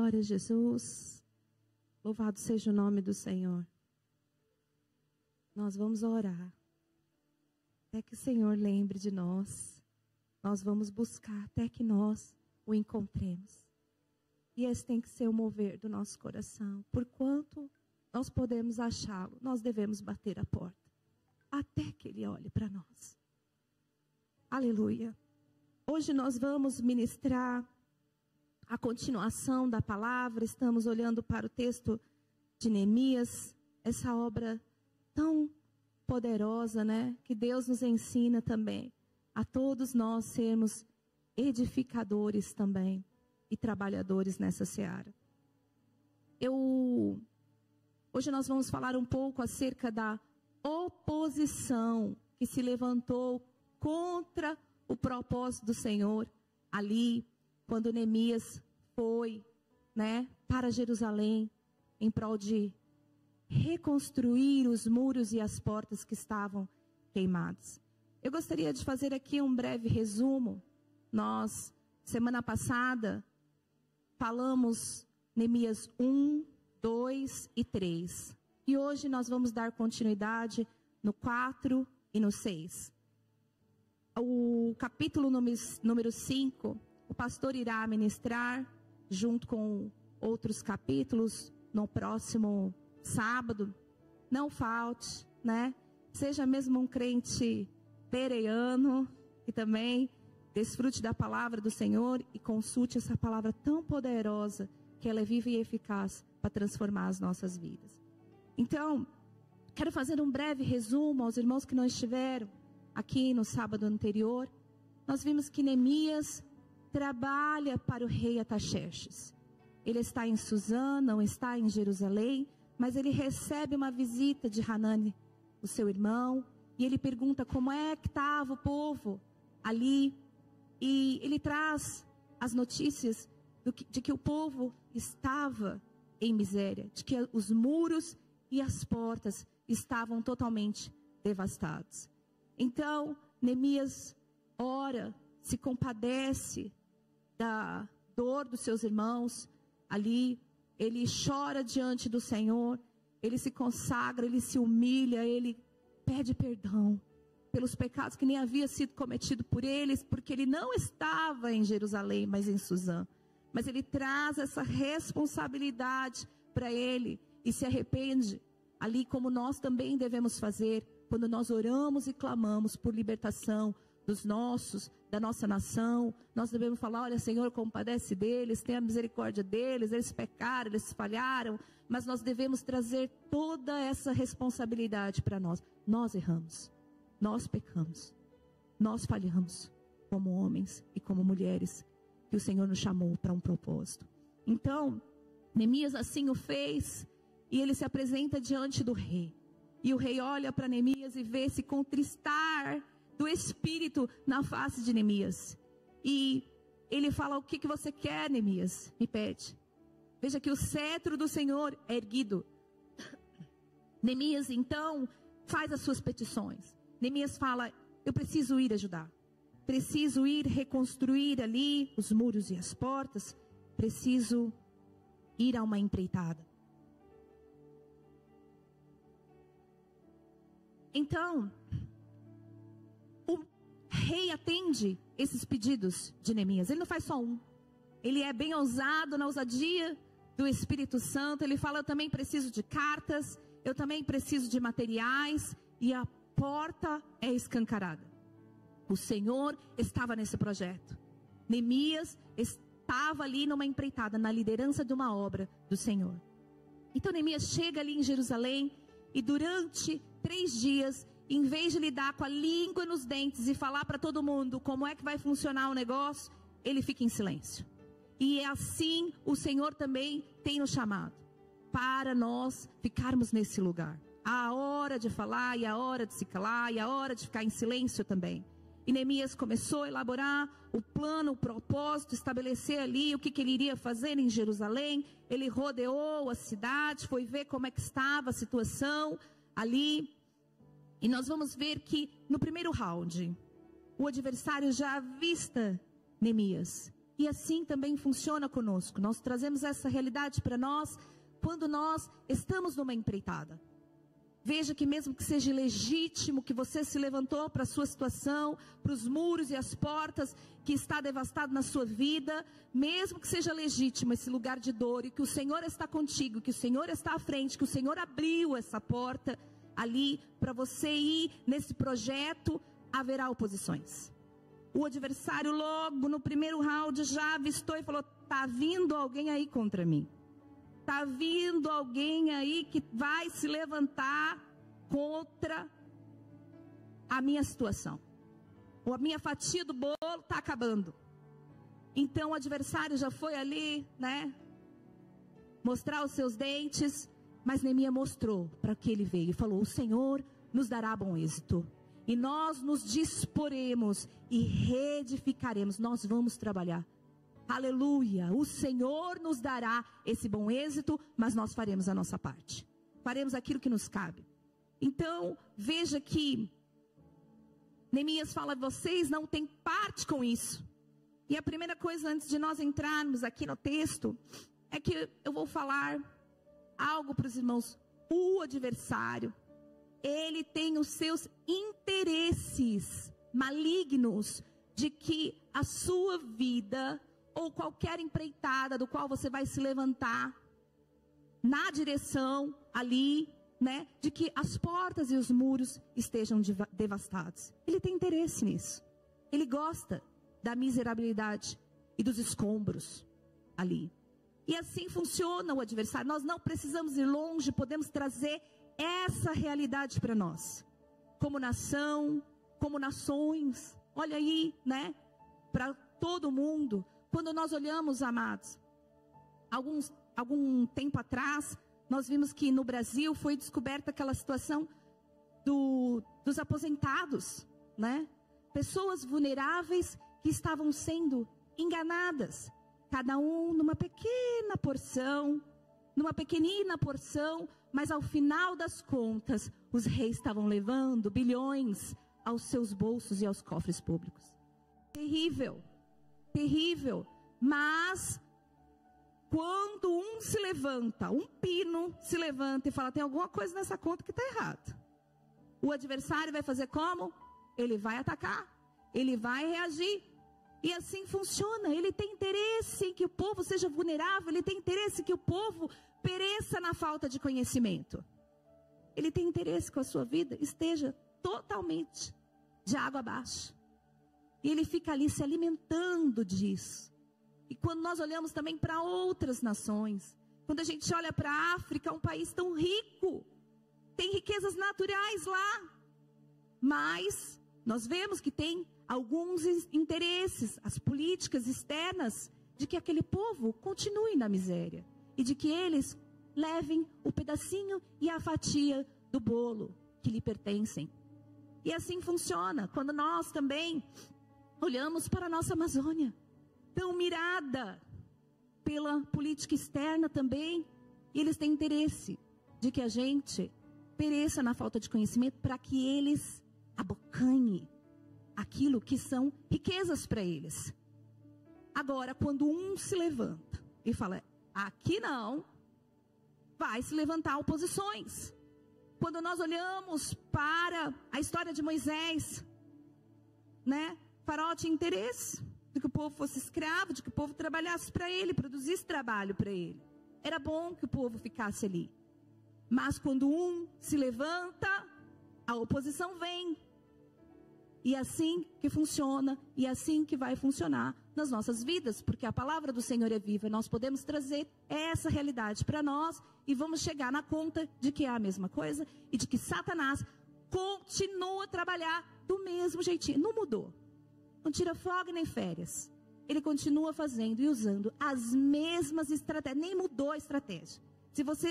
Glória a Jesus. Louvado seja o nome do Senhor. Nós vamos orar. Até que o Senhor lembre de nós. Nós vamos buscar até que nós o encontremos. E esse tem que ser o mover do nosso coração. Porquanto nós podemos achá-lo, nós devemos bater a porta. Até que Ele olhe para nós. Aleluia. Hoje nós vamos ministrar a continuação da palavra. Estamos olhando para o texto de Neemias. Essa obra tão poderosa, né? Que Deus nos ensina também. A todos nós sermos edificadores também. E trabalhadores nessa seara. Hoje nós vamos falar um pouco acerca da oposição que se levantou contra o propósito do Senhor ali, quando Neemias foi, né, para Jerusalém, em prol de reconstruir os muros e as portas que estavam queimados. Eu gostaria de fazer aqui um breve resumo. Nós, semana passada, falamos Neemias 1, 2 e 3. E hoje nós vamos dar continuidade no 4 e no 6. O capítulo número 5, o pastor irá ministrar junto com outros capítulos no próximo sábado. Não falte, né? Seja mesmo um crente bereano e também desfrute da palavra do Senhor e consulte essa palavra tão poderosa que ela é viva e eficaz para transformar as nossas vidas. Então, quero fazer um breve resumo aos irmãos que não estiveram aqui no sábado anterior. Nós vimos que Neemias trabalha para o rei Artaxerxes. Ele está em Suzã, não está em Jerusalém, mas ele recebe uma visita de Hanani, o seu irmão, e ele pergunta como é que estava o povo ali. E ele traz as notícias de que o povo estava em miséria, de que os muros e as portas estavam totalmente devastados. Então, Neemias ora, se compadece da dor dos seus irmãos ali, ele chora diante do Senhor, ele se consagra, ele se humilha, ele pede perdão pelos pecados que nem havia sido cometido por eles, porque ele não estava em Jerusalém, mas em Suzã. Mas ele traz essa responsabilidade para ele e se arrepende, ali como nós também devemos fazer, quando nós oramos e clamamos por libertação da nossa nação. Nós devemos falar: olha, Senhor, compadece deles, tenha misericórdia deles, eles pecaram, eles falharam, mas nós devemos trazer toda essa responsabilidade para nós. Nós erramos. Nós pecamos, nós falhamos como homens e como mulheres que o Senhor nos chamou para um propósito. Então, Neemias assim o fez e ele se apresenta diante do rei. E o rei olha para Neemias e vê se contristar do espírito na face de Neemias. E ele fala: o que você quer, Neemias? Me pede. Veja que o cetro do Senhor é erguido. Neemias então faz as suas petições. Neemias fala: eu preciso ir ajudar. Preciso ir reconstruir ali os muros e as portas. Preciso ir a uma empreitada. Então, o rei atende esses pedidos de Neemias. Ele não faz só um. Ele é bem ousado na ousadia do Espírito Santo. Ele fala: eu também preciso de cartas. Eu também preciso de materiais. E a porta é escancarada. O Senhor estava nesse projeto. Neemias estava ali numa empreitada, na liderança de uma obra do Senhor. Então Neemias chega ali em Jerusalém e durante 3 dias, em vez de lidar com a língua nos dentes e falar para todo mundo como é que vai funcionar o negócio, ele fica em silêncio. E é assim o Senhor também tem nos chamado, para nós ficarmos nesse lugar. Há a hora de falar e a hora de se calar e a hora de ficar em silêncio também. E Neemias começou a elaborar o plano, o propósito, estabelecer ali o que ele iria fazer em Jerusalém. Ele rodeou a cidade, foi ver como é que estava a situação ali. E nós vamos ver que no primeiro round, o adversário já avista Neemias. E assim também funciona conosco. Nós trazemos essa realidade para nós quando nós estamos numa empreitada. Veja que mesmo que seja legítimo que você se levantou para a sua situação, para os muros e as portas que está devastado na sua vida, mesmo que seja legítimo esse lugar de dor e que o Senhor está contigo, que o Senhor está à frente, que o Senhor abriu essa porta ali para você ir nesse projeto, haverá oposições. O adversário logo no primeiro round já avistou e falou: está vindo alguém aí contra mim. Está vindo alguém aí que vai se levantar contra a minha situação. Ou a minha fatia do bolo está acabando. Então o adversário já foi ali, né? Mostrar os seus dentes. Mas Neemias mostrou para que ele veio e falou: o Senhor nos dará bom êxito. E nós nos disporemos e reedificaremos. Nós vamos trabalhar. Aleluia, o Senhor nos dará esse bom êxito, mas nós faremos a nossa parte. Faremos aquilo que nos cabe. Então, veja que Neemias fala: vocês não têm parte com isso. E a primeira coisa, antes de nós entrarmos aqui no texto, é que eu vou falar algo para os irmãos. O adversário, ele tem os seus interesses malignos de que a sua vida ou qualquer empreitada do qual você vai se levantar na direção ali, né, de que as portas e os muros estejam devastados. Ele tem interesse nisso. Ele gosta da miserabilidade e dos escombros ali. E assim funciona o adversário. Nós não precisamos ir longe, podemos trazer essa realidade para nós. Como nação, como nações. Olha aí, né, para todo mundo. Quando nós olhamos, amados, algum tempo atrás, nós vimos que no Brasil foi descoberta aquela situação dos aposentados, né? Pessoas vulneráveis que estavam sendo enganadas, cada um numa pequenina porção, mas ao final das contas, os reis estavam levando bilhões aos seus bolsos e aos cofres públicos. Terrível, terrível, mas quando um se levanta, um pino se levanta e fala: tem alguma coisa nessa conta que está errada. O adversário vai fazer como? Ele vai atacar, ele vai reagir. E assim funciona. Ele tem interesse em que o povo seja vulnerável, ele tem interesse em que o povo pereça na falta de conhecimento. Ele tem interesse que a sua vida esteja totalmente de água abaixo. E ele fica ali se alimentando disso. E quando nós olhamos também para outras nações, quando a gente olha para a África, um país tão rico, tem riquezas naturais lá, mas nós vemos que tem alguns interesses, as políticas externas, de que aquele povo continue na miséria, e de que eles levem o pedacinho e a fatia do bolo que lhe pertencem. E assim funciona, quando nós também olhamos para a nossa Amazônia, tão mirada pela política externa também, e eles têm interesse de que a gente pereça na falta de conhecimento, para que eles abocanhem aquilo que são riquezas para eles. Agora, quando um se levanta e fala: aqui não, vai se levantar oposições. Quando nós olhamos para a história de Moisés, né, Faraó tinha interesse de que o povo fosse escravo, de que o povo trabalhasse para ele, produzisse trabalho para ele. Era bom que o povo ficasse ali. Mas quando um se levanta, a oposição vem. E é assim que funciona, e é assim que vai funcionar nas nossas vidas, porque a palavra do Senhor é viva. Nós podemos trazer essa realidade para nós e vamos chegar na conta de que é a mesma coisa e de que Satanás continua a trabalhar do mesmo jeitinho. Não mudou. Não tira folga nem férias. Ele continua fazendo e usando as mesmas estratégias. Nem mudou a estratégia.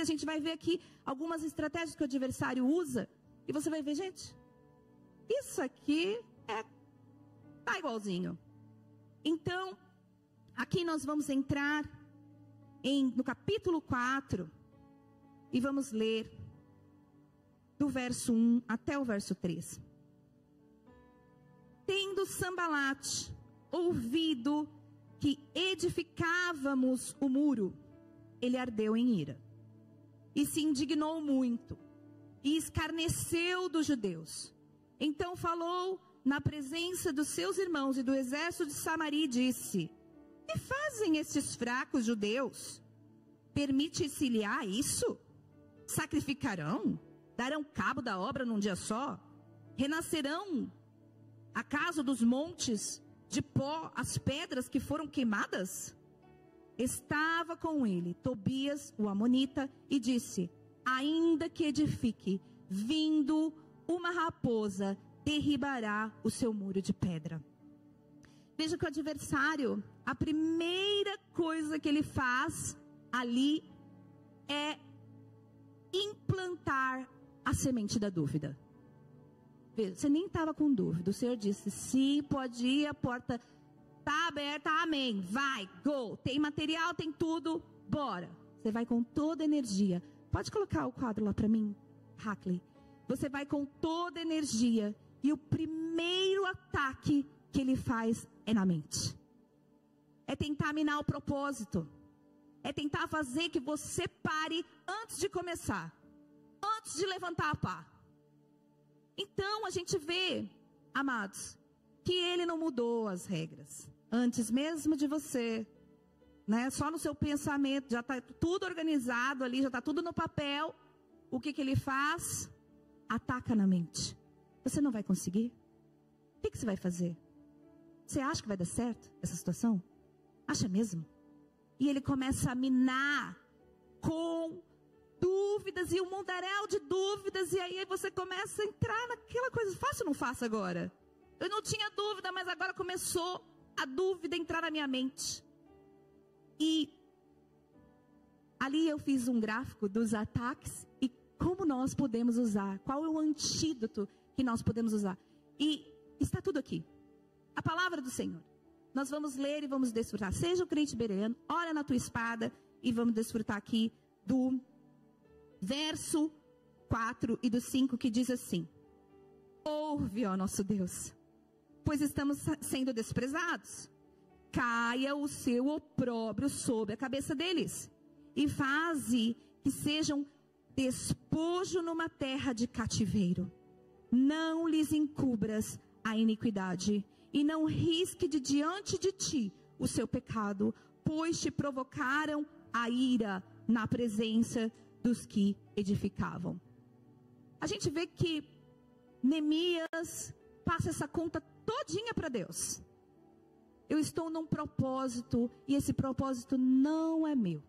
A gente vai ver aqui algumas estratégias que o adversário usa. E você vai ver, gente, isso aqui tá igualzinho. Então, aqui nós vamos entrar no capítulo 4. E vamos ler do verso 1 até o verso 3. Tendo Sambalate ouvido que edificávamos o muro, ele ardeu em ira e se indignou muito e escarneceu dos judeus. Então falou na presença dos seus irmãos e do exército de Samaria e disse: que fazem estes fracos judeus? Permite-se-lhe-á isso? Sacrificarão? Darão cabo da obra num dia só? Renascerão, acaso, dos montes de pó as pedras que foram queimadas? Estava com ele Tobias, o amonita, e disse: ainda que edifique, vindo uma raposa, derribará o seu muro de pedra. Veja que o adversário, a primeira coisa que ele faz ali é implantar a semente da dúvida. Veja, você nem estava com dúvida. O Senhor disse: sim, pode ir, a porta está aberta, amém, vai, go. Tem material, tem tudo, bora. Você vai com toda a energia. Pode colocar o quadro lá para mim, Hackley. Você vai com toda a energia. E o primeiro ataque que ele faz é na mente. É tentar minar o propósito. É tentar fazer que você pare antes de começar. Antes de levantar a pá. Então a gente vê, amados, que ele não mudou as regras. Antes mesmo de você, né? Só no seu pensamento, já está tudo organizado ali, já está tudo no papel. O que ele faz? Ataca na mente. Você não vai conseguir? O que você vai fazer? Você acha que vai dar certo essa situação? Acha mesmo? E ele começa a minar com dúvidas e um mundaréu de dúvidas. E aí você começa a entrar naquela coisa: faço ou não faço agora? Eu não tinha dúvida, mas agora começou a dúvida a entrar na minha mente. E ali eu fiz um gráfico dos ataques e como nós podemos usar. Qual é o antídoto que nós podemos usar? E está tudo aqui. A palavra do Senhor. Nós vamos ler e vamos desfrutar. Seja o crente bereano, olha na tua espada e vamos desfrutar aqui do verso 4 e do 5, que diz assim: ouve, ó nosso Deus, pois estamos sendo desprezados. Caia o seu opróbrio sobre a cabeça deles, e faze que sejam despojo numa terra de cativeiro. Não lhes encubras a iniquidade, e não risque de diante de ti o seu pecado, pois te provocaram a ira na presença dos que edificavam. A gente vê que Neemias passa essa conta todinha para Deus. Eu estou num propósito e esse propósito não é meu.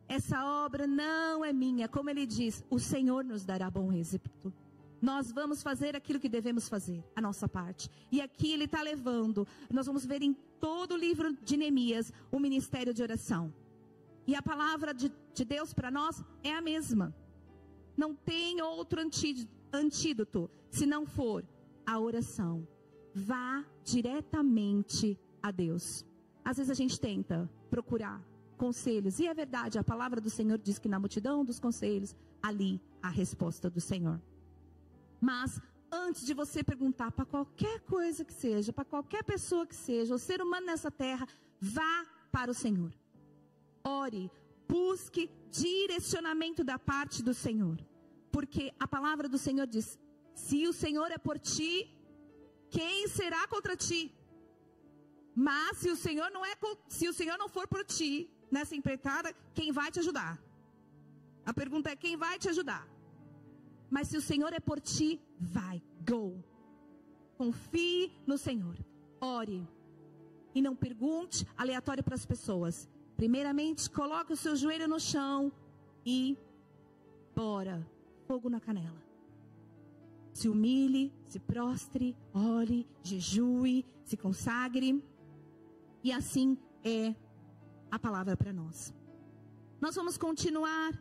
Essa obra não é minha. Como ele diz, o Senhor nos dará bom êxito. Nós vamos fazer aquilo que devemos fazer, a nossa parte. E aqui ele está levando, nós vamos ver em todo o livro de Neemias, o ministério de oração. E a palavra de Deus para nós é a mesma. Não tem outro antídoto, se não for a oração. Vá diretamente a Deus. Às vezes a gente tenta procurar conselhos, e é verdade, a palavra do Senhor diz que na multidão dos conselhos, ali a resposta do Senhor. Mas antes de você perguntar para qualquer coisa que seja, para qualquer pessoa que seja, o ser humano nessa terra, vá para o Senhor. Ore, busque direcionamento da parte do Senhor. Porque a palavra do Senhor diz: se o Senhor é por ti, quem será contra ti? Mas se o Senhor não for por ti, nessa empreitada, quem vai te ajudar? A pergunta é: quem vai te ajudar? Mas se o Senhor é por ti, vai, go. Confie no Senhor. Ore. E não pergunte aleatório para as pessoas. Primeiramente, coloque o seu joelho no chão e bora. Fogo na canela. Se humilhe, se prostre, ore, jejue, se consagre. E assim é a palavra para nós. Nós vamos continuar.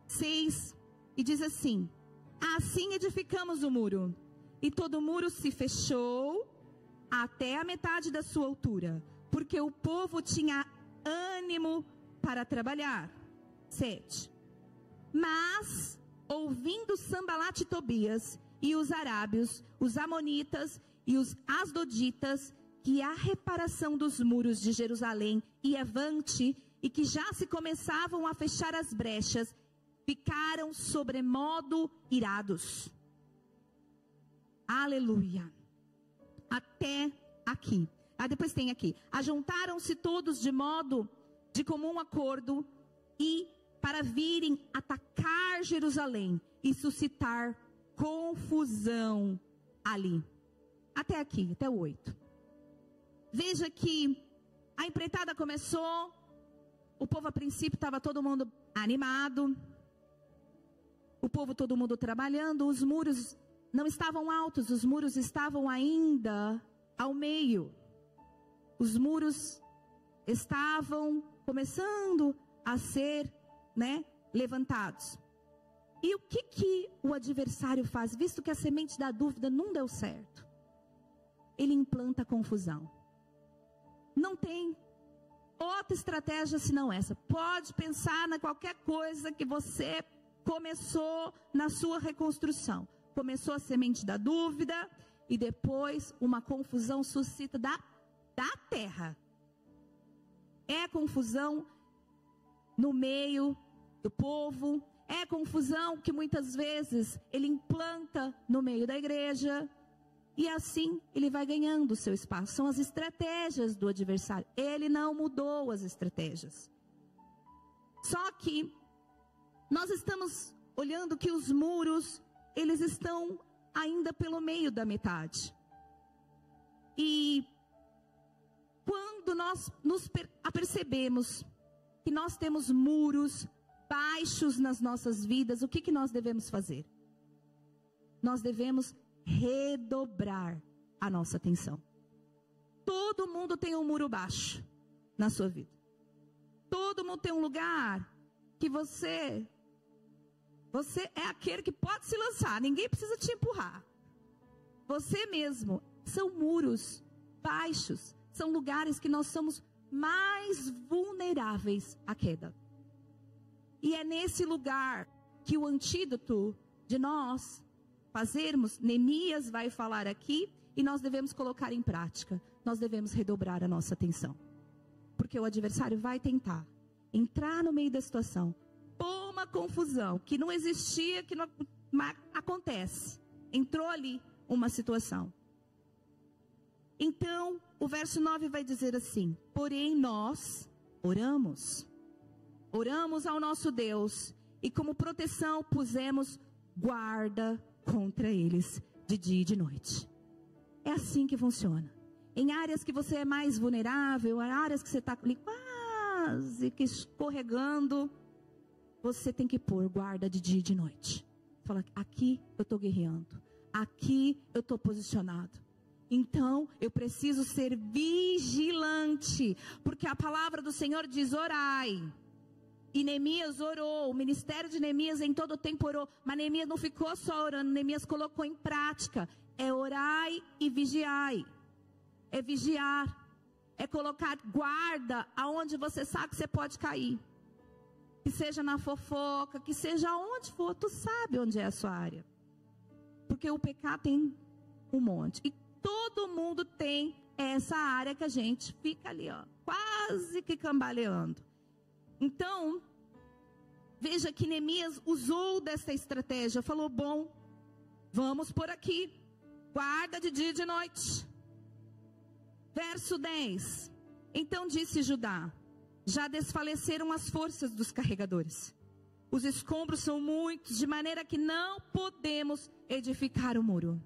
6. E diz assim: assim edificamos o muro, e todo o muro se fechou até a metade da sua altura, porque o povo tinha ânimo para trabalhar. 7. Mas, ouvindo Sambalate e Tobias, e os arábios, os amonitas e os asdoditas, que a reparação dos muros de Jerusalém ia avante e que já se começavam a fechar as brechas, ficaram sobremodo irados. Aleluia. Até aqui. Depois tem aqui. Ajuntaram-se todos de comum acordo e para virem atacar Jerusalém e suscitar confusão ali. Até aqui, até o 8. Veja que a empreitada começou, o povo a princípio estava todo mundo animado, o povo todo mundo trabalhando, os muros não estavam altos, os muros estavam ainda ao meio. Os muros estavam começando a ser, levantados. E o que o adversário faz? Visto que a semente da dúvida não deu certo, ele implanta confusão. Não tem outra estratégia senão essa. Pode pensar na qualquer coisa que você começou na sua reconstrução. Começou a semente da dúvida e depois uma confusão suscita da terra. É confusão no meio do povo, é confusão que muitas vezes ele implanta no meio da igreja, e assim ele vai ganhando o seu espaço. São as estratégias do adversário. Ele não mudou as estratégias. Só que nós estamos olhando que os muros, eles estão ainda pelo meio da metade. E quando nós nos apercebemos que nós temos muros baixos nas nossas vidas, o que nós devemos fazer? Nós devemos redobrar a nossa atenção. Todo mundo tem um muro baixo na sua vida. Todo mundo tem um lugar que você é aquele que pode se lançar, ninguém precisa te empurrar. Você mesmo. São muros baixos, são lugares que nós somos mais vulneráveis à queda. E é nesse lugar que o antídoto de nós fazermos, Neemias vai falar aqui, e nós devemos colocar em prática. Nós devemos redobrar a nossa atenção. Porque o adversário vai tentar entrar no meio da situação, pôr uma confusão que não existia, que não acontece. Entrou ali uma situação. Então, o verso 9 vai dizer assim: porém nós oramos ao nosso Deus, e como proteção pusemos guarda contra eles de dia e de noite. É assim que funciona. Em áreas que você é mais vulnerável, em áreas que você está ali quase que escorregando, você tem que pôr guarda de dia e de noite. Fala, aqui eu estou guerreando, aqui eu estou posicionado. Então eu preciso ser vigilante, porque a palavra do Senhor diz: orai. E Neemias orou, o ministério de Neemias em todo o tempo orou, mas Neemias não ficou só orando, Neemias colocou em prática. É orai e vigiai. É vigiar, é colocar guarda aonde você sabe que você pode cair. Que seja na fofoca, que seja aonde for, tu sabe onde é a sua área. Porque o pecado tem um monte. E todo mundo tem essa área que a gente fica ali, quase que cambaleando. Então, veja que Neemias usou dessa estratégia, falou: bom, vamos por aqui, guarda de dia e de noite. Verso 10, então disse Judá: já desfaleceram as forças dos carregadores, os escombros são muitos, de maneira que não podemos edificar o muro.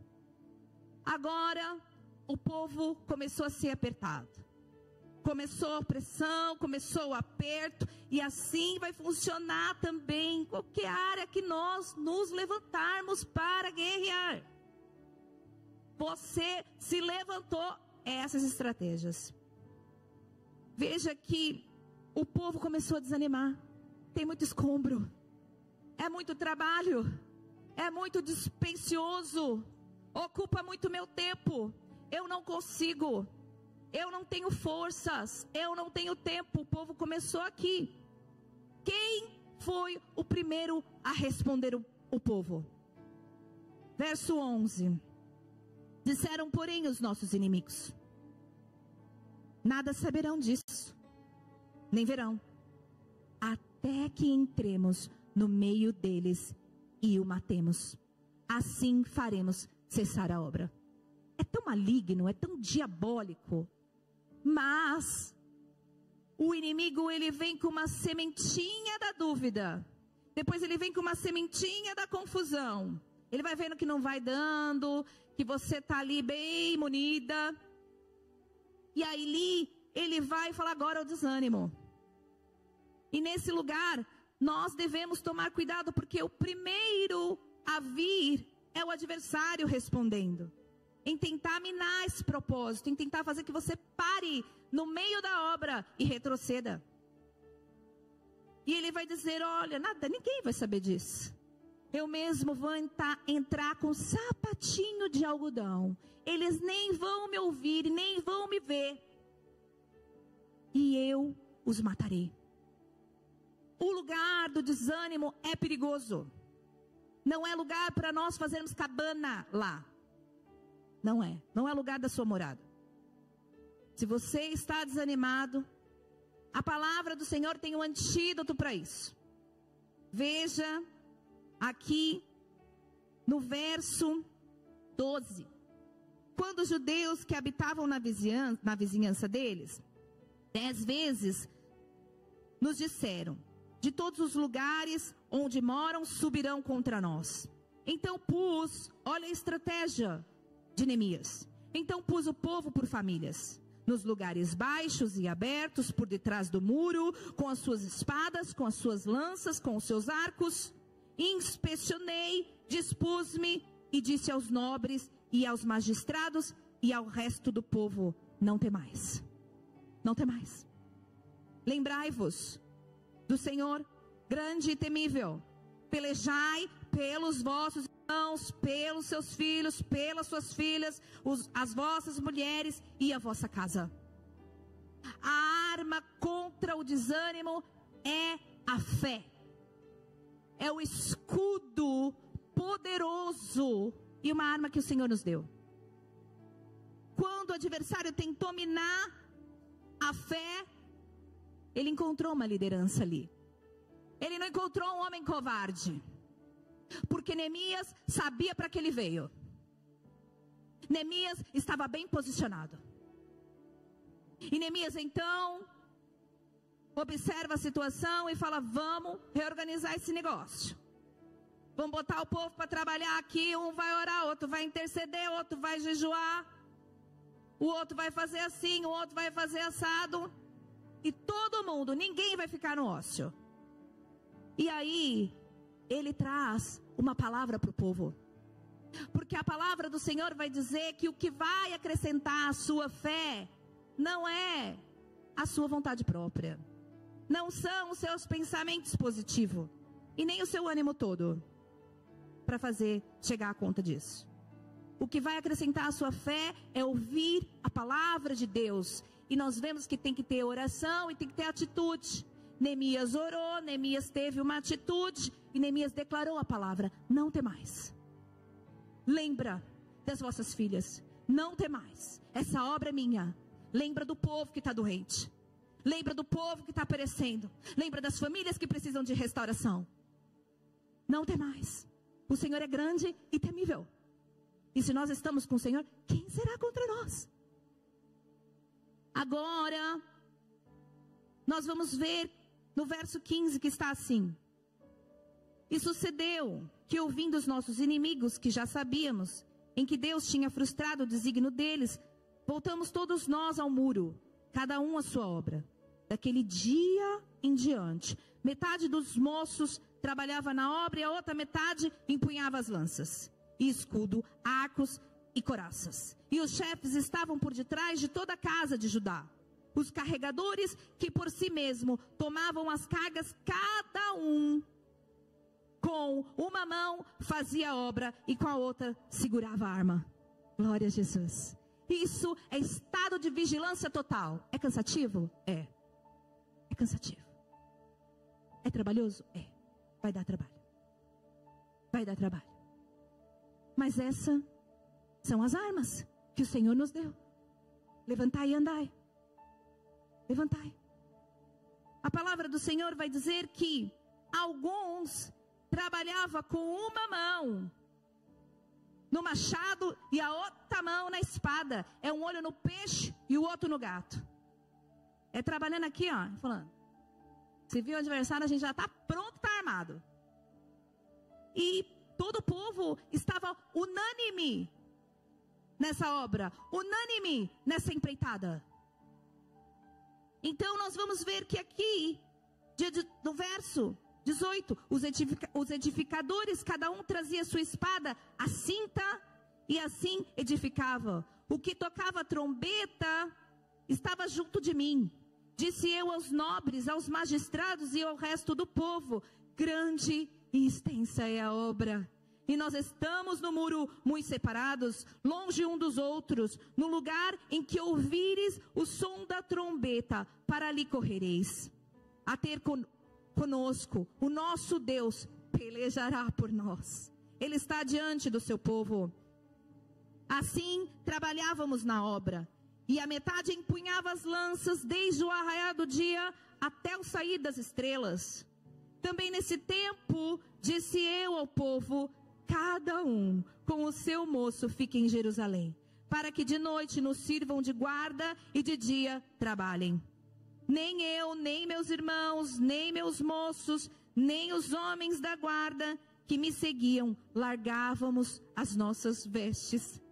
Agora, o povo começou a ser apertado. Começou a pressão, começou o aperto, e assim vai funcionar também em qualquer área que nós nos levantarmos para guerrear. Você se levantou, essas estratégias. Veja que o povo começou a desanimar. Tem muito escombro, é muito trabalho, é muito dispendioso, ocupa muito meu tempo, eu não consigo. Eu não tenho forças, eu não tenho tempo. O povo começou aqui. Quem foi o primeiro a responder o povo? Verso 11. Disseram, porém, os nossos inimigos: nada saberão disso, nem verão, até que entremos no meio deles e o matemos. Assim faremos cessar a obra. É tão maligno, é tão diabólico, mas o inimigo, ele vem com uma sementinha da dúvida, depois ele vem com uma sementinha da confusão. Ele vai vendo que não vai dando, que você está ali bem munida, e aí ele vai falar agora o desânimo. E nesse lugar, nós devemos tomar cuidado, porque o primeiro a vir é o adversário respondendo, em tentar minar esse propósito, em tentar fazer que você pare no meio da obra e retroceda. E ele vai dizer, olha, ninguém vai saber disso. Eu mesmo vou entrar com sapatinho de algodão. Eles nem vão me ouvir, nem vão me ver. E eu os matarei. O lugar do desânimo é perigoso. Não é lugar para nós fazermos cabana lá. Não é lugar da sua morada. Se você está desanimado, a palavra do Senhor tem um antídoto para isso. Veja aqui no verso 12. Quando os judeus que habitavam na vizinhança deles, 10 vezes nos disseram, de todos os lugares onde moram subirão contra nós. Então olha a estratégia de Neemias. Então pus o povo por famílias, nos lugares baixos e abertos, por detrás do muro, com as suas espadas, com as suas lanças, com os seus arcos. Inspecionei, dispus-me e disse aos nobres e aos magistrados e ao resto do povo, não temais. Não temais. Lembrai-vos do Senhor grande e temível. Pelejai pelos vossos irmãos, pelos seus filhos, pelas suas filhas, as vossas mulheres e a vossa casa. A arma contra o desânimo é a fé. É o escudo poderoso e uma arma que o Senhor nos deu. Quando o adversário tentou minar a fé, ele encontrou uma liderança ali. Ele não encontrou um homem covarde, porque Neemias sabia para que ele veio. Neemias estava bem posicionado. E Neemias então observa a situação e fala, vamos reorganizar esse negócio. Vamos botar o povo para trabalhar aqui, um vai orar, outro vai interceder, outro vai jejuar, o outro vai fazer assim, o outro vai fazer assado. E todo mundo, ninguém vai ficar no ócio. E aí, ele traz uma palavra para o povo. Porque a palavra do Senhor vai dizer que o que vai acrescentar a sua fé não é a sua vontade própria. Não são os seus pensamentos positivos. E nem o seu ânimo todo. Para fazer chegar a conta disso. O que vai acrescentar a sua fé é ouvir a palavra de Deus. E nós vemos que tem que ter oração e tem que ter atitude. Neemias orou, Neemias teve uma atitude e Neemias declarou a palavra, não temais. Lembra das vossas filhas, não temais, essa obra é minha. Lembra do povo que está doente, lembra do povo que está perecendo, lembra das famílias que precisam de restauração. Não temais, o Senhor é grande e temível. E se nós estamos com o Senhor, quem será contra nós? Agora, nós vamos ver no verso 15 que está assim. E sucedeu que, ouvindo os nossos inimigos, que já sabíamos, em que Deus tinha frustrado o desígnio deles, voltamos todos nós ao muro, cada um a sua obra. Daquele dia em diante, metade dos moços trabalhava na obra e a outra metade empunhava as lanças, e escudo, arcos e coraças. E os chefes estavam por detrás de toda a casa de Judá. Os carregadores que por si mesmo tomavam as cargas, cada um com uma mão fazia a obra e com a outra segurava a arma. Glória a Jesus. Isso é estado de vigilância total. É cansativo? É. É cansativo. É trabalhoso? É. Vai dar trabalho. Vai dar trabalho. Mas essas são as armas que o Senhor nos deu. Levantai e andai. levantai. A palavra do Senhor vai dizer que alguns trabalhavam com uma mão no machado e a outra mão na espada. É um olho no peixe e o outro no gato. É trabalhando aqui, ó, falando. Se viu o adversário, a gente já está pronto, está armado. E todo o povo estava unânime nessa obra, unânime nessa empreitada. Então nós vamos ver que aqui, no verso 18, os edificadores, cada um trazia sua espada, a cinta, e assim edificava. O que tocava a trombeta estava junto de mim. Disse eu aos nobres, aos magistrados e ao resto do povo: grande e extensa é a obra. E nós estamos no muro muito separados, longe um dos outros, no lugar em que ouvires o som da trombeta, para ali correreis. A ter conosco, o nosso Deus pelejará por nós. Ele está diante do seu povo. Assim trabalhávamos na obra. E a metade empunhava as lanças desde o arraiar do dia até o sair das estrelas. Também nesse tempo, disse eu ao povo: cada um com o seu moço fique em Jerusalém, para que de noite nos sirvam de guarda e de dia trabalhem. Nem eu, nem meus irmãos, nem meus moços, nem os homens da guarda que me seguiam, largávamos as nossas vestes.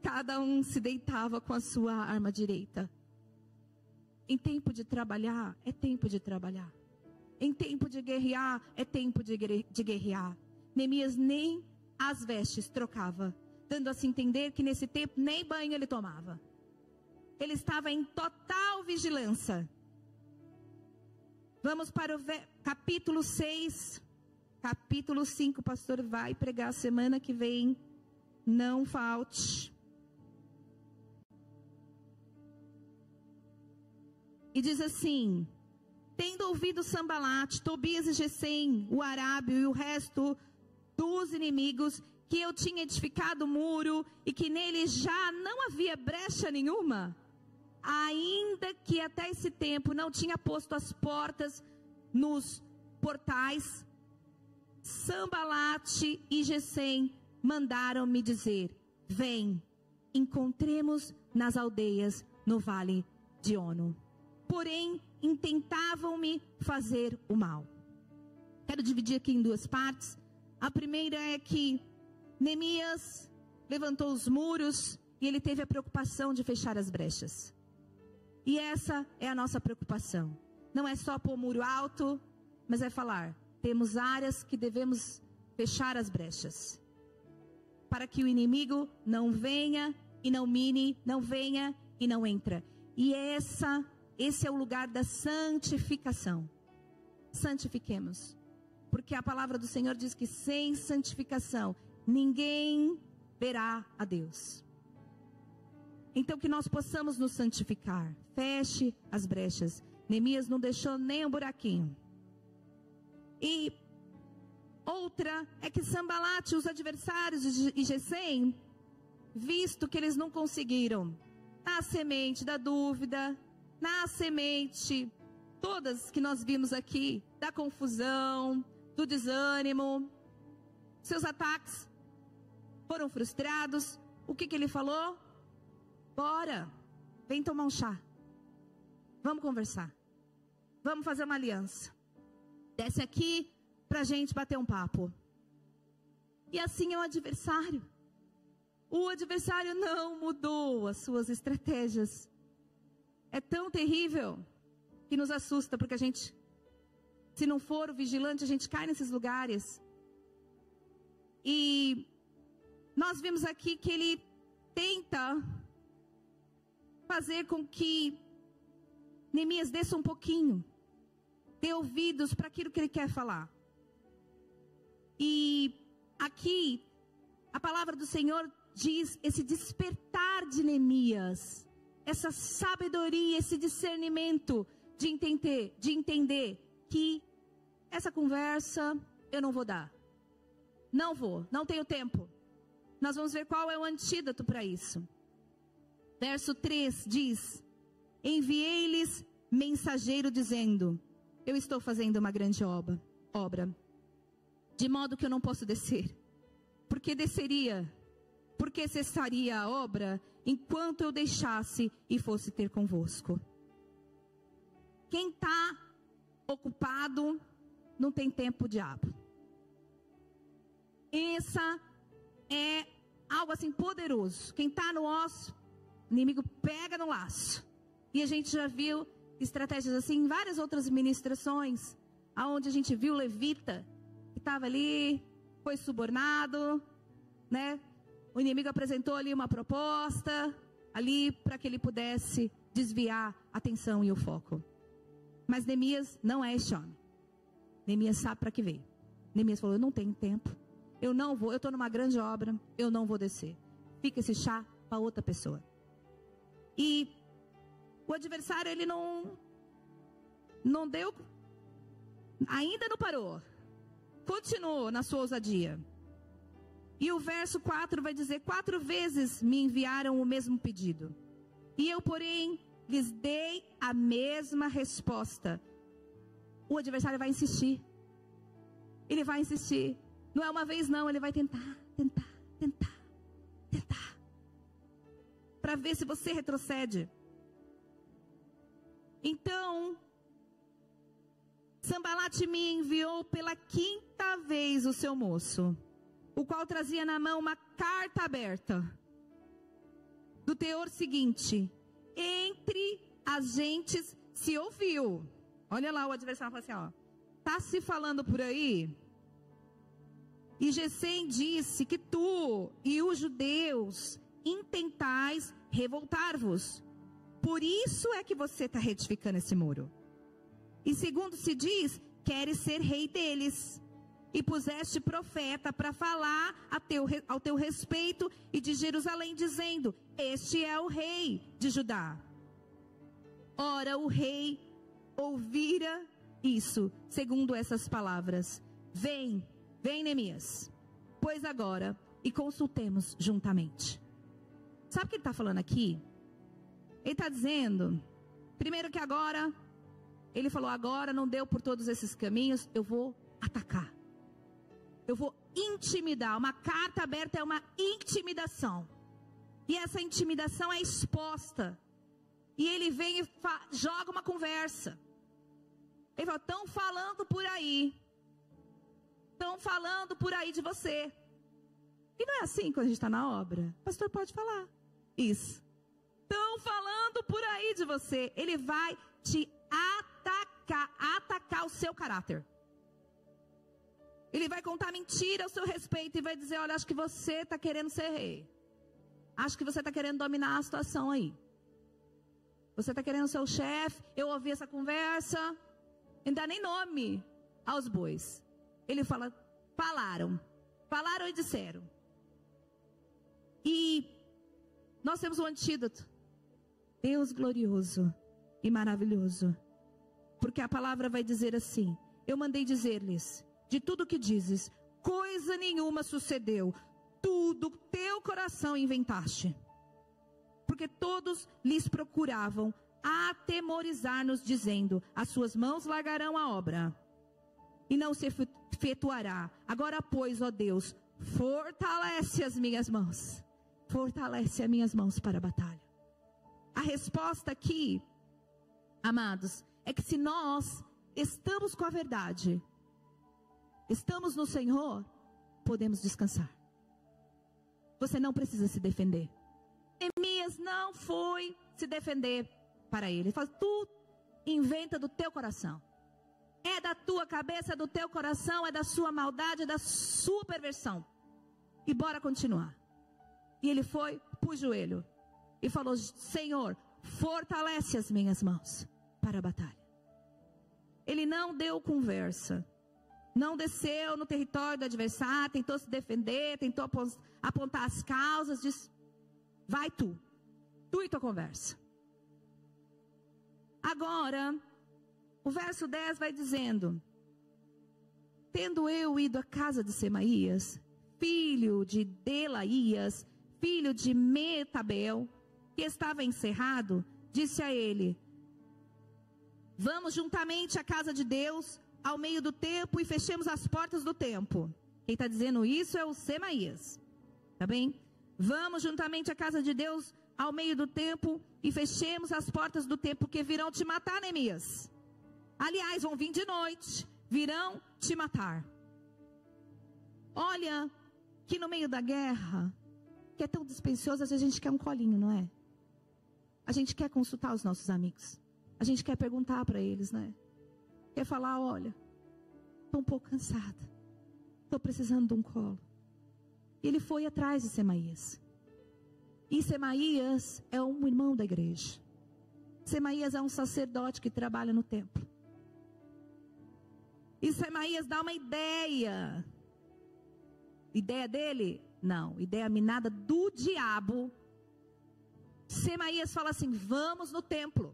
Cada um se deitava com a sua arma direita. Em tempo de trabalhar, é tempo de trabalhar. Em tempo de guerrear, é tempo de guerrear. Neemias nem as vestes trocava, dando a se entender que nesse tempo nem banho ele tomava. Ele estava em total vigilância. Vamos para o capítulo 6, capítulo 5, o pastor vai pregar semana que vem, não falte. E diz assim: tendo ouvido Sambalate, Tobias e Gesem, o arábio e o resto dos inimigos, que eu tinha edificado o muro e que nele já não havia brecha nenhuma, ainda que até esse tempo não tinha posto as portas nos portais, Sambalate e Gesem mandaram-me dizer: vem, encontremos nas aldeias no vale de Ono. Porém, intentavam-me fazer o mal. Quero dividir aqui em duas partes. A primeira é que Neemias levantou os muros e ele teve a preocupação de fechar as brechas. E essa é a nossa preocupação. Não é só pôr o muro alto, mas é falar: temos áreas que devemos fechar as brechas, para que o inimigo não venha e não mine, não venha e não entra. E esse é o lugar da santificação. Santifiquemos. Porque a palavra do Senhor diz que sem santificação ninguém verá a Deus. Então que nós possamos nos santificar. Feche as brechas. Neemias não deixou nem um buraquinho. E outra é que Sambalate, os adversários de Gesem, visto que eles não conseguiram na semente da dúvida, na semente, todas que nós vimos aqui, da confusão, do desânimo, seus ataques foram frustrados. O que ele falou? Bora, vem tomar um chá, vamos conversar, vamos fazer uma aliança, desce aqui pra gente bater um papo. E assim é o adversário não mudou as suas estratégias. É tão terrível que nos assusta, porque a gente, se não for o vigilante, a gente cai nesses lugares. E nós vimos aqui que ele tenta fazer com que Neemias desça um pouquinho, dê ouvidos para aquilo que ele quer falar. E aqui, a palavra do Senhor diz esse despertar de Neemias, essa sabedoria, esse discernimento de entender que essa conversa eu não vou dar. Não tenho tempo. Nós vamos ver qual é o antídoto para isso. Verso 3 diz: enviei-lhes mensageiro dizendo: eu estou fazendo uma grande obra, de modo que eu não posso descer. Porque cessaria a obra enquanto eu deixasse e fosse ter convosco. Quem está ocupado não tem tempo, diabo. Essa é algo assim poderoso. Quem está no osso, o inimigo pega no laço. E a gente já viu estratégias assim em várias outras ministrações, aonde a gente viu o levita que estava ali, foi subornado, né? O inimigo apresentou ali uma proposta ali para que ele pudesse desviar a atenção e o foco. Mas Neemias não é este homem. Neemias sabe para que veio. Neemias falou: eu não tenho tempo, eu não vou, eu estou numa grande obra, eu não vou descer. Fica esse chá para outra pessoa. E o adversário, ele não deu, ainda não parou, continuou na sua ousadia. E o verso 4 vai dizer: 4 vezes me enviaram o mesmo pedido, e eu, porém, lhes dei a mesma resposta. O adversário vai insistir. Ele vai insistir. Não é uma vez não, ele vai tentar. Para ver se você retrocede. Então, Sambalate me enviou pela 5ª vez o seu moço, o qual trazia na mão uma carta aberta, do teor seguinte: entre as gentes se ouviu. Olha lá, o adversário fala assim, tá se falando por aí, e Gesem disse que tu e os judeus intentais revoltar-vos. Por isso é que você está retificando esse muro. E segundo se diz, queres ser rei deles. E puseste profeta para falar ao teu respeito e de Jerusalém, dizendo: este é o rei de Judá. Ora, o rei ouvira isso, segundo essas palavras: vem, Neemias, pois agora, e consultemos juntamente. Sabe o que ele está falando aqui? Ele está dizendo, primeiro, que agora, ele falou: agora não deu por todos esses caminhos, eu vou atacar. Eu vou intimidar. Uma carta aberta é uma intimidação. E essa intimidação é exposta. E ele vem e joga uma conversa. Ele fala: estão falando por aí. Estão falando por aí de você. E não é assim quando a gente está na obra? O pastor pode falar isso. Estão falando por aí de você. Ele vai te atacar o seu caráter. Ele vai contar mentira ao seu respeito e vai dizer: olha, acho que você está querendo ser rei. Acho que você está querendo dominar a situação aí. Você está querendo ser o chefe. Eu ouvi essa conversa. Não dá nem nome aos bois. Ele fala: falaram e disseram. E nós temos um antídoto. Deus glorioso e maravilhoso. Porque a palavra vai dizer assim: eu mandei dizer-lhes, de tudo que dizes, coisa nenhuma sucedeu. Tudo teu coração inventaste. Porque todos lhes procuravam atemorizar-nos, dizendo: as suas mãos largarão a obra, e não se efetuará. Agora, pois, ó Deus, fortalece as minhas mãos. Fortalece as minhas mãos para a batalha. A resposta aqui, amados, é que se nós estamos com a verdade, estamos no Senhor, podemos descansar. Você não precisa se defender. Neemias não foi se defender para ele. Ele fala: tu inventa do teu coração. É da tua cabeça, do teu coração, é da sua maldade, é da sua perversão. E bora continuar. E ele foi pro joelho e falou: Senhor, fortalece as minhas mãos para a batalha. Ele não deu conversa. Não desceu no território do adversário, tentou se defender, tentou apontar as causas, disse: vai tu e tua conversa. Agora, o verso 10 vai dizendo: tendo eu ido à casa de Semaías, filho de Delaías, filho de Metabel, que estava encerrado, disse a ele: Vamos juntamente à casa de Deus, ao meio do templo, e fechemos as portas do templo. Quem está dizendo isso é o Semaías. Tá bem? Vamos juntamente à casa de Deus, ao meio do templo, e fechemos as portas do templo, porque virão te matar, Neemias. Aliás, vão vir de noite, virão te matar. Olha, que no meio da guerra, que é tão dispendioso, às vezes a gente quer um colinho, não é? A gente quer consultar os nossos amigos. A gente quer perguntar para eles, né? Quer falar, olha, estou um pouco cansada. Estou precisando de um colo. E ele foi atrás de Semaías. E Semaías é um irmão da igreja. Semaías é um sacerdote que trabalha no templo. E Semaías dá uma ideia. Ideia dele? Não, ideia minada do diabo. Semaías fala assim, vamos no templo.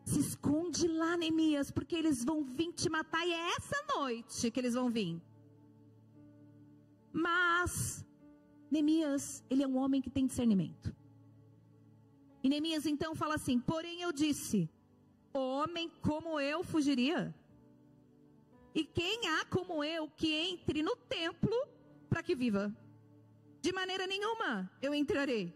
Se esconde lá, Neemias, porque eles vão vir te matar. E é essa noite que eles vão vir. Mas Neemias, ele é um homem que tem discernimento. E Neemias então fala assim, porém eu disse, homem como eu fugiria? E quem há como eu que entre no templo para que viva? De maneira nenhuma eu entrarei.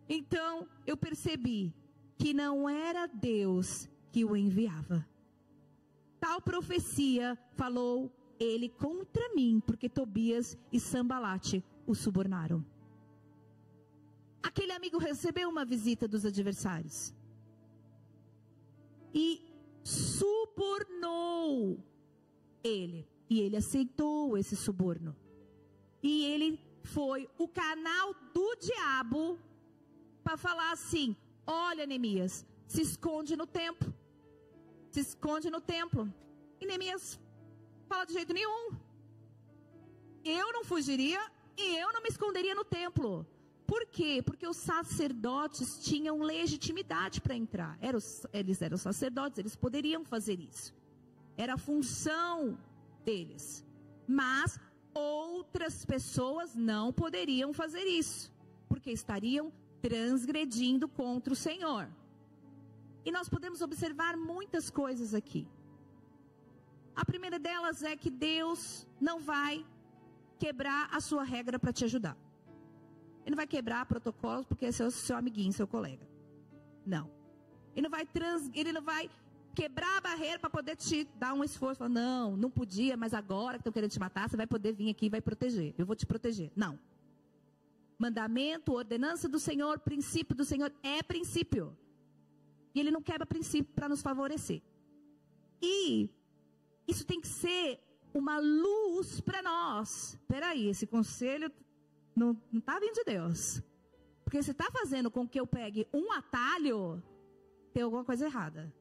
Então eu percebi que não era Deus que o enviava. Tal profecia falou ele contra mim, porque Tobias e Sambalate o subornaram. Aquele amigo recebeu uma visita dos adversários e subornou ele. E ele aceitou esse suborno. E ele foi o canal do diabo para falar assim, olha, Neemias, se esconde no templo. Se esconde no templo. E Neemias fala de jeito nenhum. Eu não fugiria e eu não me esconderia no templo. Por quê? Porque os sacerdotes tinham legitimidade para entrar. Eles eram sacerdotes, eles poderiam fazer isso. Era a função deles. Mas outras pessoas não poderiam fazer isso, porque estariam transgredindo contra o Senhor. E nós podemos observar muitas coisas aqui. A primeira delas é que Deus não vai quebrar a sua regra para te ajudar. Ele não vai quebrar protocolos porque esse é o seu amiguinho, seu colega. Não. Ele não vai quebrar a barreira para poder te dar um esforço. Falar, não podia, mas agora que estão querendo te matar, você vai poder vir aqui e vai proteger. Eu vou te proteger. Não. Mandamento, ordenança do Senhor, princípio do Senhor é princípio. E ele não quebra princípio para nos favorecer. E isso tem que ser uma luz para nós. Espera aí, esse conselho não está vindo de Deus. Porque se está fazendo com que eu pegue um atalho, tem alguma coisa errada.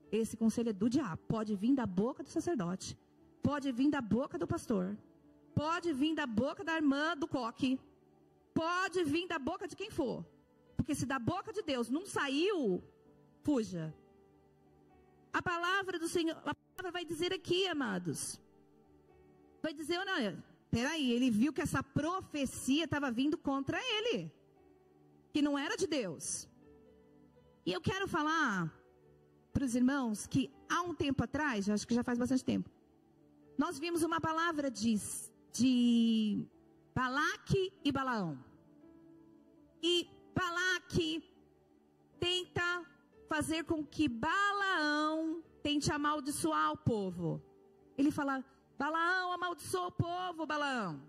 Esse conselho é do diabo. Pode vir da boca do sacerdote. Pode vir da boca do pastor. Pode vir da boca da irmã do coque. Pode vir da boca de quem for. Porque se da boca de Deus não saiu, fuja. A palavra do Senhor, a palavra vai dizer aqui, amados. Vai dizer, olha, peraí, ele viu que essa profecia estava vindo contra ele. Que não era de Deus. E eu quero falar para os irmãos que há um tempo atrás, acho que já faz bastante tempo, nós vimos uma palavra de Balaque e Balaão. E Balaque tenta fazer com que Balaão tente amaldiçoar o povo. Ele fala, Balaão, amaldiçoa o povo, Balaão.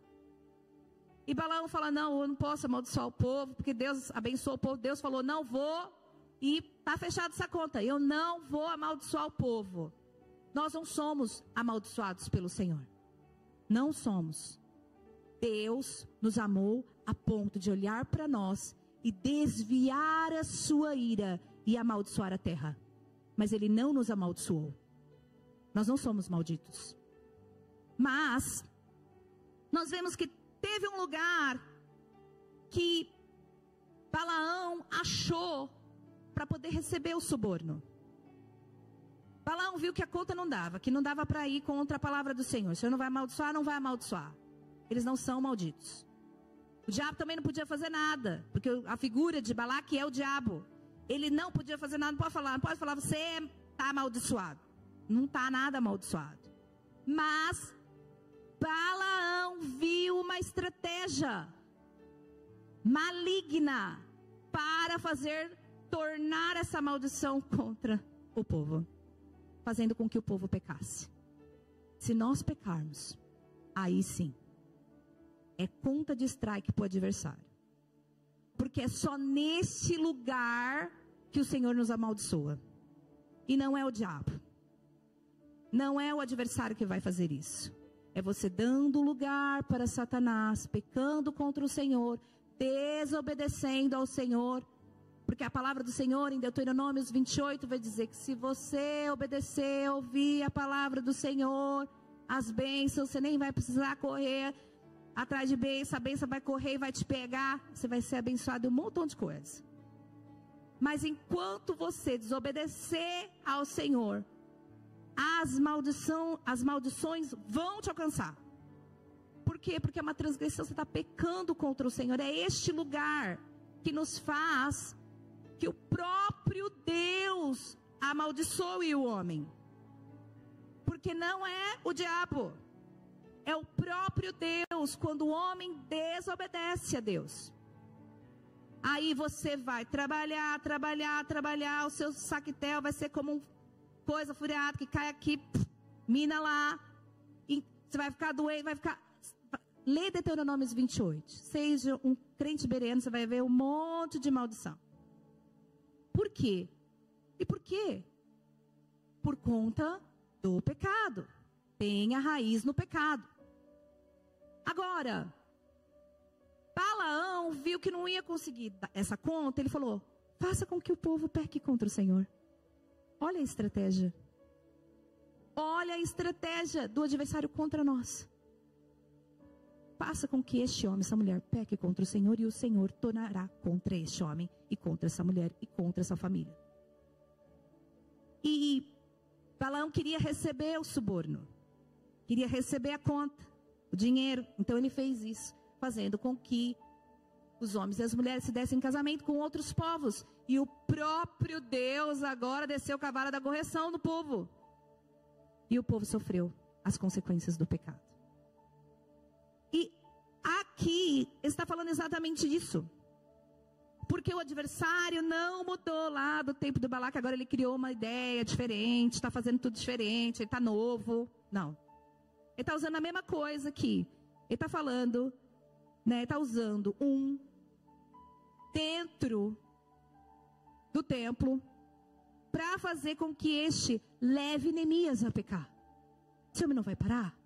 E Balaão fala, não, eu não posso amaldiçoar o povo, porque Deus abençoou o povo. Deus falou, não vou, e está fechada essa conta. Eu não vou amaldiçoar o povo. Nós não somos amaldiçoados pelo Senhor. Não somos. Deus nos amou a ponto de olhar para nós e desviar a sua ira e amaldiçoar a terra. Mas Ele não nos amaldiçoou. Nós não somos malditos. Mas nós vemos que teve um lugar que Balaão achou para poder receber o suborno. Balaão viu que a conta não dava, que não dava para ir contra a palavra do Senhor. O Senhor não vai amaldiçoar, não vai amaldiçoar. Eles não são malditos. O diabo também não podia fazer nada, porque a figura de Balaque é o diabo. Ele não podia fazer nada, não pode falar, você está amaldiçoado. Não está nada amaldiçoado. Mas Balaão viu uma estratégia maligna para tornar essa maldição contra o povo, fazendo com que o povo pecasse. Se nós pecarmos, aí sim, é conta de strike para o adversário. Porque é só nesse lugar que o Senhor nos amaldiçoa. E não é o diabo. Não é o adversário que vai fazer isso. É você dando lugar para Satanás, pecando contra o Senhor, desobedecendo ao Senhor. Porque a palavra do Senhor em Deuteronômio 28 vai dizer que se você obedecer, ouvir a palavra do Senhor, as bênçãos, você nem vai precisar correr atrás de bênção, a bênção vai correr e vai te pegar, você vai ser abençoado em um montão de coisas. Mas enquanto você desobedecer ao Senhor, as maldições vão te alcançar. Por quê? Porque é uma transgressão, você está pecando contra o Senhor. É este lugar que nos faz que o próprio Deus amaldiçoe o homem. Porque não é o diabo, é o próprio Deus, quando o homem desobedece a Deus. Aí você vai trabalhar, o seu saquetel vai ser como uma coisa furiada que cai aqui, mina lá, e você vai ficar doente, vai ficar... Lê Deuteronômio 28, seja um crente bereano, você vai ver um monte de maldição. Por quê? E por quê? Por conta do pecado. Tem a raiz no pecado. Agora, Balaão viu que não ia conseguir essa conta, ele falou, faça com que o povo peque contra o Senhor. Olha a estratégia. Olha a estratégia do adversário contra nós. Faça com que este homem, essa mulher, peque contra o Senhor, e o Senhor tornará contra este homem, e contra essa mulher, e contra essa família. E Balaão queria receber o suborno, queria receber a conta, o dinheiro. Então ele fez isso, fazendo com que os homens e as mulheres se dessem em casamento com outros povos. E o próprio Deus agora desceu com a vara da correção do povo. E o povo sofreu as consequências do pecado. E aqui está falando exatamente disso. Porque o adversário não mudou lá do tempo do Balaque. Agora ele criou uma ideia diferente, está fazendo tudo diferente, ele está novo. Não. Ele está usando a mesma coisa aqui. Ele está falando, né, está usando dentro do templo para fazer com que este leve Neemias a pecar. Esse homem não vai parar?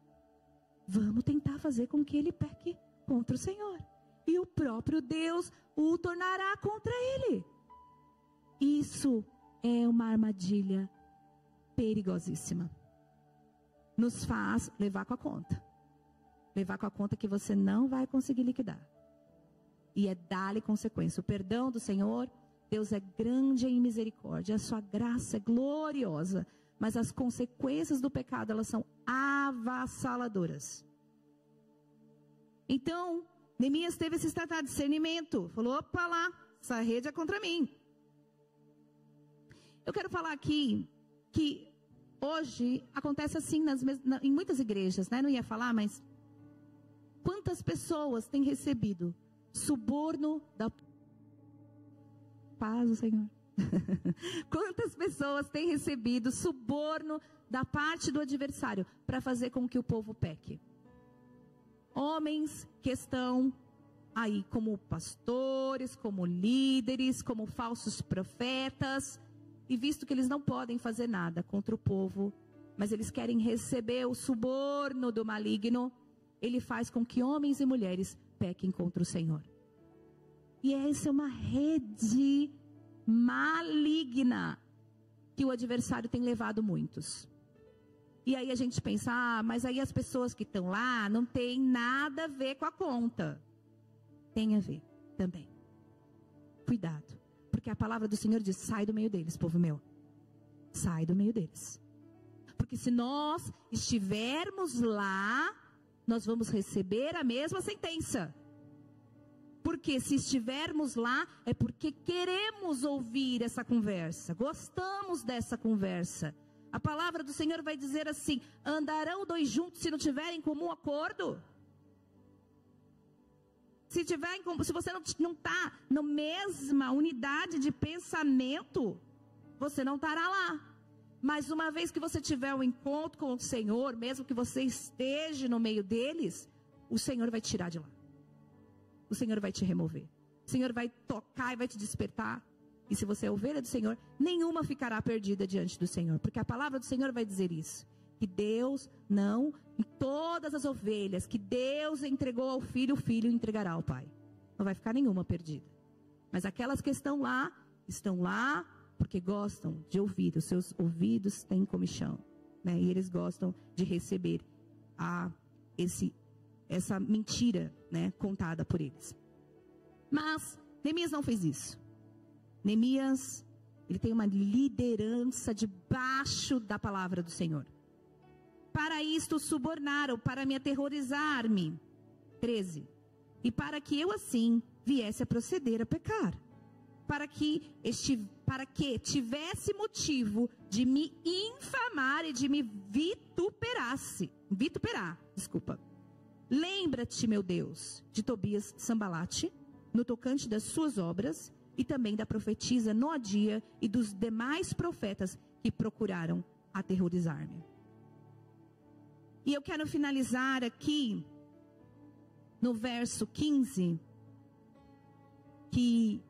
Vamos tentar fazer com que ele peque contra o Senhor. E o próprio Deus o tornará contra ele. Isso é uma armadilha perigosíssima. Nos faz levar com a conta. Levar com a conta que você não vai conseguir liquidar. E é dar-lhe consequência. O perdão do Senhor, Deus é grande em misericórdia. A sua graça é gloriosa. Mas as consequências do pecado, elas são avassaladoras. Então, Neemias teve esse estado de discernimento. Falou, opa lá, essa rede é contra mim. Eu quero falar aqui que hoje acontece assim em muitas igrejas, né? Não ia falar, mas quantas pessoas têm recebido suborno da paz do Senhor? Quantas pessoas têm recebido suborno da parte do adversário para fazer com que o povo peque? Homens que estão aí como pastores, como líderes, como falsos profetas, e visto que eles não podem fazer nada contra o povo, mas eles querem receber o suborno do maligno, ele faz com que homens e mulheres pequem contra o Senhor. E essa é uma rede maligna que o adversário tem levado muitos. E aí a gente pensa, mas aí as pessoas que estão lá não tem nada a ver com a conta. Tem a ver também. Cuidado, porque a palavra do Senhor diz, sai do meio deles, povo meu. Sai do meio deles. Porque se nós estivermos lá, nós vamos receber a mesma sentença. Porque se estivermos lá, é porque queremos ouvir essa conversa, gostamos dessa conversa. A palavra do Senhor vai dizer assim: andarão dois juntos se não tiverem em comum acordo? Se você não está na mesma unidade de pensamento, você não estará lá. Mas uma vez que você tiver um encontro com o Senhor, mesmo que você esteja no meio deles, o Senhor vai tirar de lá. O Senhor vai te remover. O Senhor vai tocar e vai te despertar. E se você é ovelha do Senhor, nenhuma ficará perdida diante do Senhor. Porque a palavra do Senhor vai dizer isso. Que Deus não, em todas as ovelhas que Deus entregou ao Filho, o Filho entregará ao Pai. Não vai ficar nenhuma perdida. Mas aquelas que estão lá porque gostam de ouvir. Os seus ouvidos têm comichão, né? E eles gostam de receber essa mentira, né, contada por eles. Mas Neemias não fez isso. Neemias, ele tem uma liderança debaixo da palavra do Senhor. Para isto subornaram, para me aterrorizar-me. 13. E para que eu assim viesse a proceder a pecar. Para que tivesse motivo de me infamar e de me vituperar. Lembra-te, meu Deus, de Tobias Sambalate, no tocante das suas obras, e também da profetisa Noadia e dos demais profetas que procuraram aterrorizar-me. E eu quero finalizar aqui no verso 15, que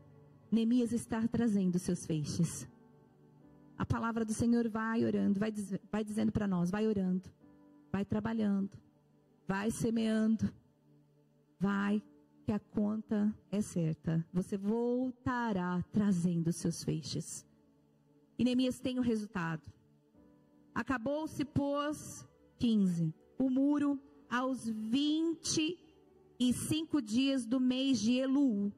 Neemias está trazendo seus feixes. A palavra do Senhor vai orando, vai dizendo para nós: vai orando, vai trabalhando, vai semeando, vai, que a conta é certa. Você voltará trazendo seus feixes. E Neemias tem o resultado. Acabou-se, pois, 15, o muro aos 25 dias do mês de Elul,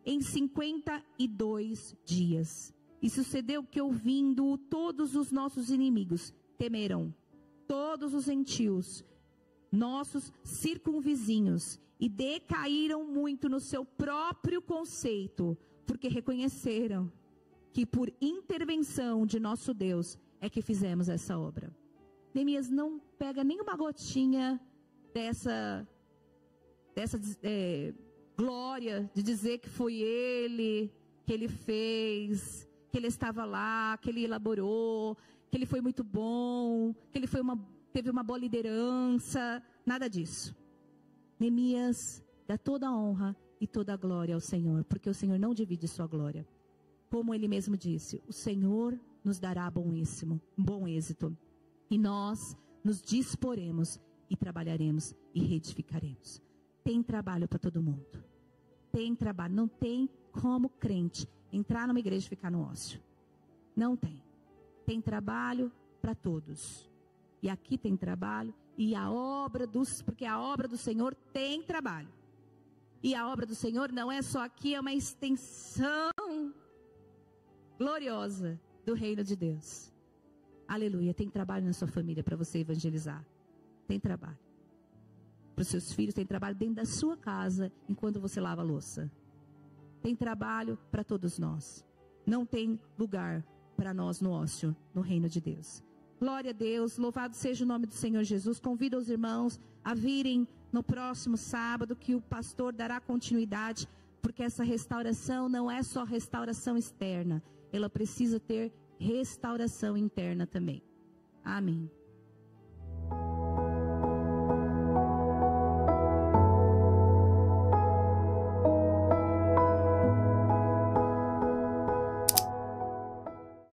em 52 dias. E sucedeu que, ouvindo todos os nossos inimigos, temeram todos os gentios, nossos circunvizinhos, e decaíram muito no seu próprio conceito, porque reconheceram que por intervenção de nosso Deus é que fizemos essa obra. Neemias não pega nenhuma gotinha dessa glória de dizer que foi ele, que ele fez, que ele estava lá, que ele elaborou, que ele foi muito bom, que ele teve uma boa liderança, nada disso. Neemias dá toda a honra e toda a glória ao Senhor, porque o Senhor não divide sua glória. Como ele mesmo disse, o Senhor nos dará bom êxito. E nós nos disporemos e trabalharemos e reedificaremos. Tem trabalho para todo mundo. Tem trabalho. Não tem como crente entrar numa igreja e ficar no ócio. Não tem. Tem trabalho para todos. E aqui tem trabalho. E porque a obra do Senhor tem trabalho. E a obra do Senhor não é só aqui, é uma extensão gloriosa do reino de Deus. Aleluia. Tem trabalho na sua família para você evangelizar. Tem trabalho. Para os seus filhos, tem trabalho dentro da sua casa, enquanto você lava a louça. Tem trabalho para todos nós. Não tem lugar para nós no ócio, no reino de Deus. Glória a Deus, louvado seja o nome do Senhor Jesus. Convido os irmãos a virem no próximo sábado, que o pastor dará continuidade, porque essa restauração não é só restauração externa, ela precisa ter restauração interna também. Amém.